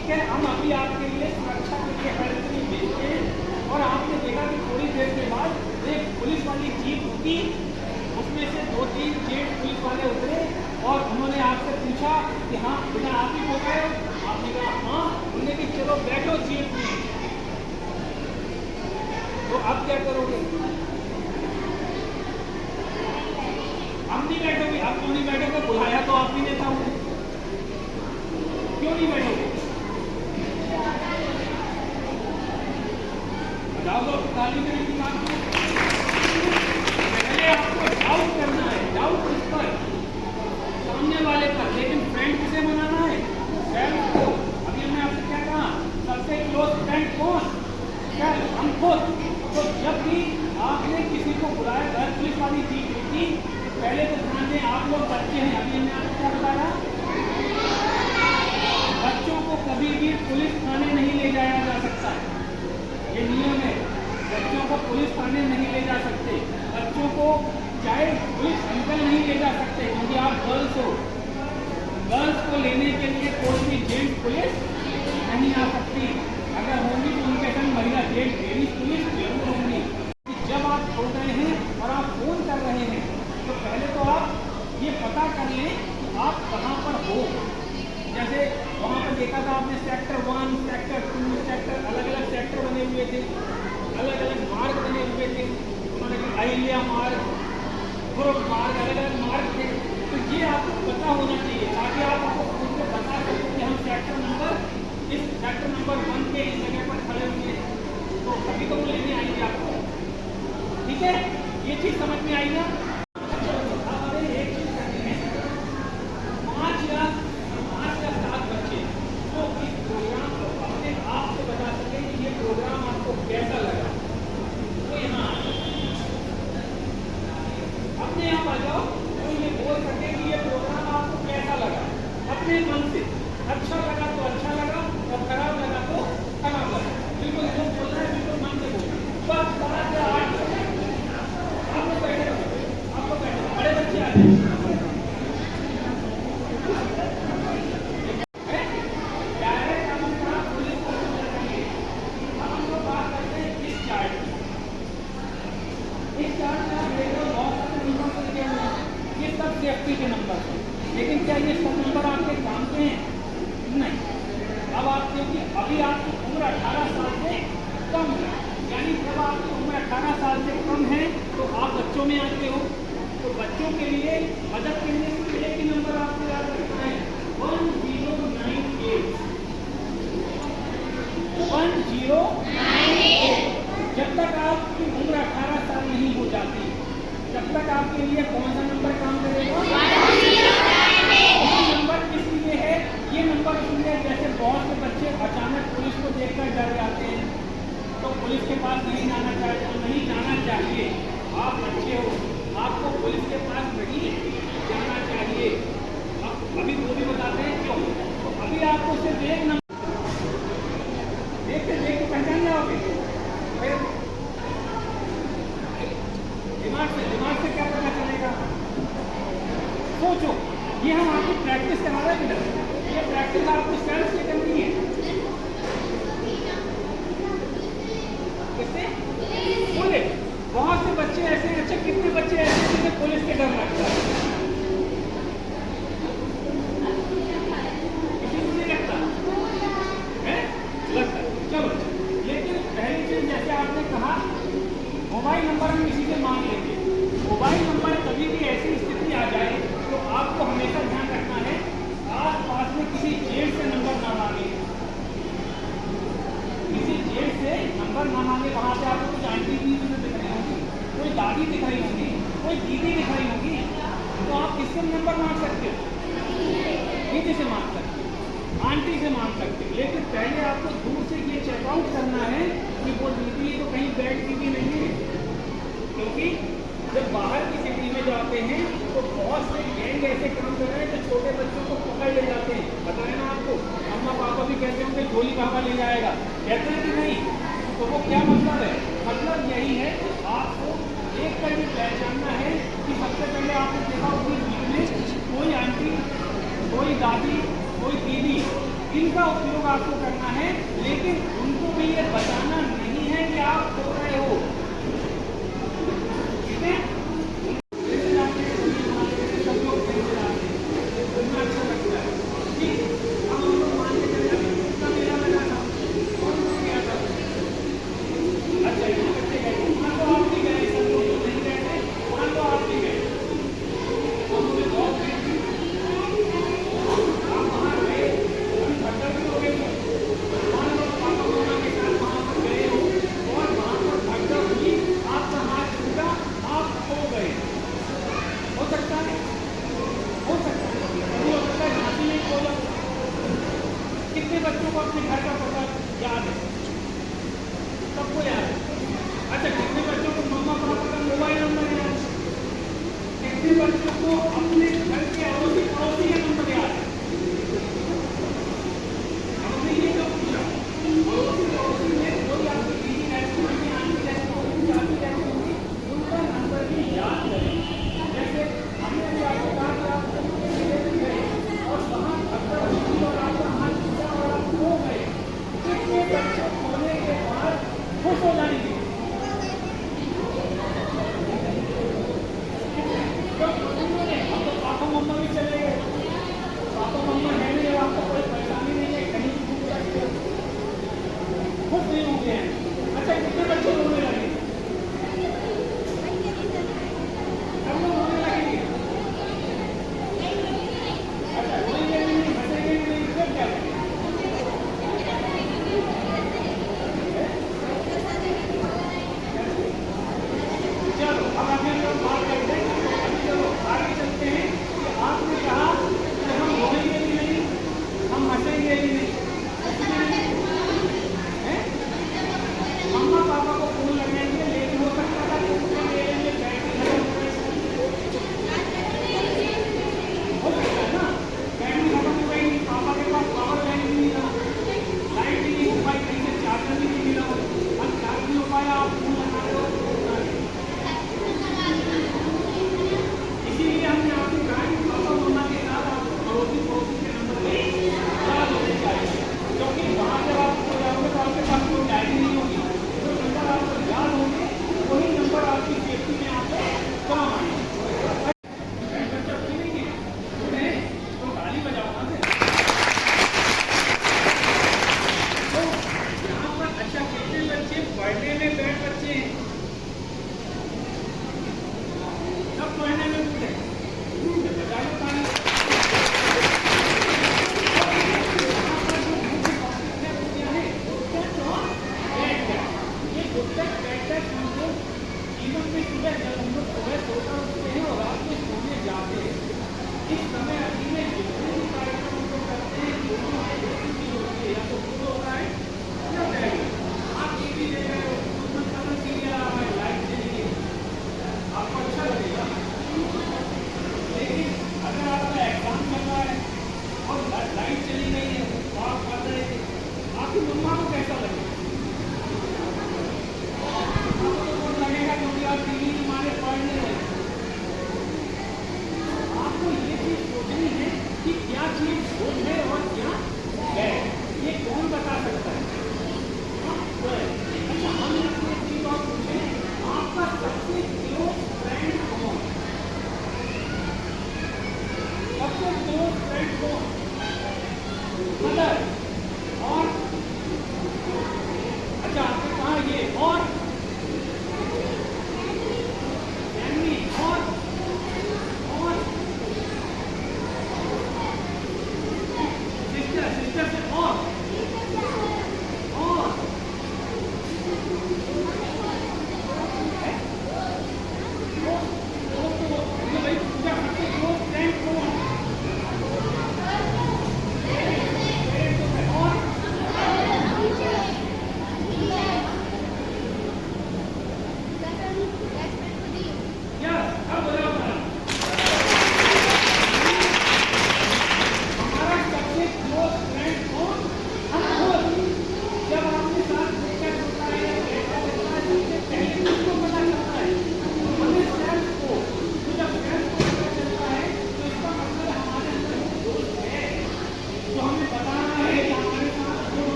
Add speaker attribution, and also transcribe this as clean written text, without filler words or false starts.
Speaker 1: ठीक है, हम अभी आपके लिए सुरक्षा के लिए हेल्पलाइन भेजते हैं। और आपने देखा कि थोड़ी देर के बाद एक पुलिस वाली जीप रुकी, उसमें से 2-3 जेट पुलिस वाले उतरे और उन्होंने आपसे पूछा कि हाँ बिना आप ही बोल रहे हो? आपने कहा हाँ। उन्होंने कि चलो बैठो जीप में। तो अब क्या करोगे? हम नहीं बैठोगे। आप क्यों नहीं बैठोगे? बुलाया तो आप ही ने था मुझे, क्यों नहीं बैठोगे? बताओ तो गाली देने की बात है। पहले आपको डाउट करना है, डाउट किस पर? सामने वाले पर। लेकिन फ्रेंड किसे बनाना है? सेल्फ को। अभी हमने आपसे क्या कहा? सबसे क्लोज फ्रेंड कौन? सेल्फ, हम खुद। तो जब भी आपने किसी को बुलाया, घर पुलिस वाली जीप रुकी, पहले तो ध्यान दें आप लोग बच्चे हैं। अभी हमने आपको क्या बताया? बच्चों को कभी भी पुलिस थाने नहीं ले जाया जा सकता है, ये नियम है। बच्चों को पुलिस थाने नहीं ले जा सकते। बच्चों को चाहे पुलिस अंकल नहीं ले जा सकते, क्योंकि आप गर्ल्स हो। गर्ल्स को लेने के लिए कोई भी जेंट्स पुलिस नहीं आ सकती। अगर होंगी तो उनके संग महिला जेंट्स लेडीज पुलिस जरूर होंगी। जब आप सो गए हैं और आप फोन कर रहे हैं तो पहले तो आप ये पता कर लें कि आप कहाँ पर हो। जैसे वहाँ पर देखा था आपने सेक्टर 1, सेक्टर 2, सेक्टर, अलग अलग सेक्टर बने हुए थे, अलग अलग मार्ग बने हुए थे। उन्होंने अहिल्या मार्ग, गुरुप मार्ग, अलग अलग मार्ग थे। तो ये आपको पता होना चाहिए ताकि आप आपको खुद को बता सकें कि हम सेक्टर नंबर 1 के इस जगह पर खड़े हुए हैं। तो कभी तो वो लेने आएंगे आपको। ठीक है, ये चीज़ समझ में आई ना? एक चीज़ करनी है, 5 या 7 बच्चे तो इस प्रोग्राम को अपने आप से बता सकें कि ये प्रोग्राम आपको कैसा लगा। तो यहाँ अपने आप आ जाओ तो ये बोल सके कि ये प्रोग्राम आपको कैसा लगा अपने मन से। अच्छा लगा तो अच्छा लगा और खराब लगा तो खराब लगा। बिल्कुल जो बोलना है बिल्कुल मन से बोलना। बस 7 या 8 आप लोग बैठे रहो, आप लोग बैठे रहो। बड़े बच्चे आ जाए। सेफ्टी के नंबर, लेकिन क्या ये सब नंबर आपके काम के हैं? नहीं। अब आप क्योंकि अभी आपकी उम्र 18 साल से कम है, यानी जब आपकी उम्र 18 साल से कम है तो आप बच्चों में आते हो। तो बच्चों के लिए मदद के लिए एक ही नंबर आपको याद रखना है, 1098। 1098। जब तक आपकी उम्र 18 साल नहीं हो जाती तब तक आपके लिए कौन सा नंबर काम करेगा? 1098। नंबर किस लिए है? ये नंबर इसलिए जैसे बहुत से बच्चे अचानक पुलिस को देखकर डर जाते हैं तो पुलिस के पास नहीं जाना चाहिए। आप बच्चे हो, आपको पुलिस के पास नहीं जाना चाहिए। अभी वो भी बताते हैं क्यों। तो अभी आपको सिर्फ एक नंबर देख के पहचान जाओगे। दिमाग से क्या पता चलेगा? सोचो, ये हम आपकी प्रैक्टिस करा रहे हैं। ये प्रैक्टिस आपको सेल्फ से करनी है। किससे? पुलिस। बहुत से बच्चे ऐसे हैं, अच्छा कितने बच्चे ऐसे हैं जिन्हें पुलिस के डर लगता है? किसी को नहीं लगता है? लगता है। चलो, लेकिन पहली चीज जैसे आपने कहा मोबाइल नंबर हम किसी से मांग लेंगे। मोबाइल नंबर कभी भी ऐसी स्थिति आ जाए तो आपको हमेशा ध्यान रखना है आस पास में किसी जेल से नंबर ना मांगे। किसी जेल से नंबर ना मांगे। वहाँ पे आपको कुछ आंटी भी दिख रही होगी, कोई दादी दिख रही होगी, कोई दीदी दिख रही होगी, तो आप किससे नंबर मांग सकते हो? दीदी से मांग सकते हो, आंटी से मांग सकते हो। लेकिन पहले आपको दूर से ये चेकआउट करना है कि वो दीदी तो कहीं बैठ दीदी नहीं है। क्योंकि जब बाहर की सिटी में जाते हैं तो बहुत से गैंग ऐसे काम कर रहे हैं जो छोटे बच्चों को पकड़ ले जाते हैं। बताया ना आपको, अम्मा पापा भी कहते होंगे झोली पापा ले जाएगा, कहते हैं कि नहीं? तो वो क्या मतलब है? मतलब यही है कि आपको एक कर ये पहचानना है कि सबसे पहले आपने देखा होगी कोई आंटी, कोई दादी, कोई दीदी इनका उपयोग आपको करना है, लेकिन उनको भी ये बताना नहीं है कि आप सो रहे हो। ठीक है? सब लोग कितना अच्छा लगता है। ठीक, अब हम लोग मान के चले कितना मेला लगा था, कौन कौन गया था? अच्छा, ये बच्चे गए, मान लो आप भी गए, सब लोग तो नहीं गए थे, मान लो आप भी गए, तो मुझे बहुत आप वहाँ गए, अभी भगदड़ भी हो गई है। मान लो पापा मम्मा के साथ वहाँ पर गए हो और वहाँ पर भगदड़ हुई, आपका हाथ छूटा, आप खो गए। हो सकता है, हो सकता है, कभी हो सकता है झांसी में खो जाओ। कितने बच्चों को अपने घर का पता याद है? सबको याद है। अच्छा, कितने बच्चों को मम्मा पापा का मोबाइल नंबर याद है? कितने बच्चों को अपने घर के अड़ोसी पड़ोसी का नंबर याद है? हमने ये जो पूछा, पड़ोसी पड़ोसी में कोई आपकी दीदी रहती होगी, आंटी रहती होगी, चाची रहती होगी, उनका नंबर भी याद करें। जैसे हमने भी आपको कहा कि आप मेले में गए और वहाँ भगदड़ हुई और आपका हाथ छूटा और आप खो गए, कितने बच्चे खोने के बाद खुश हो जाएंगे? अब तो पापा मम्मा भी चले गए, पापा मम्मा है नहीं, आपको कोई परेशानी नहीं है, कहीं भी घूम सकते हो, खुश नहीं होंगे हैं। अच्छा, कितने बच्चे रोने लगे? सब लोग रोने लगेंगे। अच्छा, रोएंगे भी नहीं, हंसेंगे भी नहीं, फिर क्या करेंगे? चलो, अब आगे लोग बात करते हैं। अभी चलो आगे चलते हैं कि आपने कहा कि हम रोएंगे भी नहीं, हम हंसेंगे भी नहीं, हैं? मम्मा पापा को फोन लगाएंगे, लेकिन हो सकता था कि उनके मेले में बैटरी खत्म हो गई। हो सकता है ना, बैटरी खत्म हो गई, पापा के पास पावर बैंक भी नहीं था, लाइट भी नहीं हो पाई, कहीं से चार्जर भी नहीं मिला हो, अब चार्ज नहीं हो पाया, आप फोन लगा रहे हो, फोन आ गया। इसीलिए हमने आपको कहा कि पापा मम्मा के साथ आपको पड़ोसी पड़ोसी के नंबर भी याद होने चाहिए, क्योंकि वहाँ जब आप खो जाओगे तो आपके पास कोई डायरी नहीं होगी, जो नंबर आपको याद होंगे वही नंबर आपकी सेफ्टी में आपको काम आएंगे। बच्चा फ्री नहीं है, उन्हें तो ताली बजाओ ना फिर। तो यहाँ पर अच्छा कितने बच्चे पढ़ने में बैठ बच्चे हैं? सब पढ़ने में कूदे, बजा लो ताली। यहाँ पर जो मुख्य टॉपिक है वो क्या है? गुप्तक और बैठक। ये गुप्तक बैठक हम लोग जीवन में सुबह जब हम लोग सुबह सोकर उठते हैं और रात में सोने जाते हैं, इस समय अवधि में जितने भी कार्यक्रम हम लोग करते हैं, दोनों में एक ही चीज होती है, या तो दूर होता है या बैठ। आप टीवी देख रहे हो, उसमें कलर सीरियल आ रहा है, लाइट चलेगी, आपको अच्छा लगेगा। लेकिन अगर आपका एग्जाम चल रहा है और लाइट चली गई है, तो आप पढ़ रहे थे, आपकी मम्मा को कैसा लगेगा? आपको तो बहुत लगेगा, क्योंकि आप टीवी के मारे पढ़ नहीं रहे। आपको ये चीज सोचनी है कि क्या चीज झूठ है और क्या है, ये कौन बता सकता है? हाँ, तो है। अच्छा, हम आपसे एक चीज और पूछे, आपका सबसे क्लोज फ्रेंड कौन? सबसे क्लोज फ्रेंड कौन? मदर,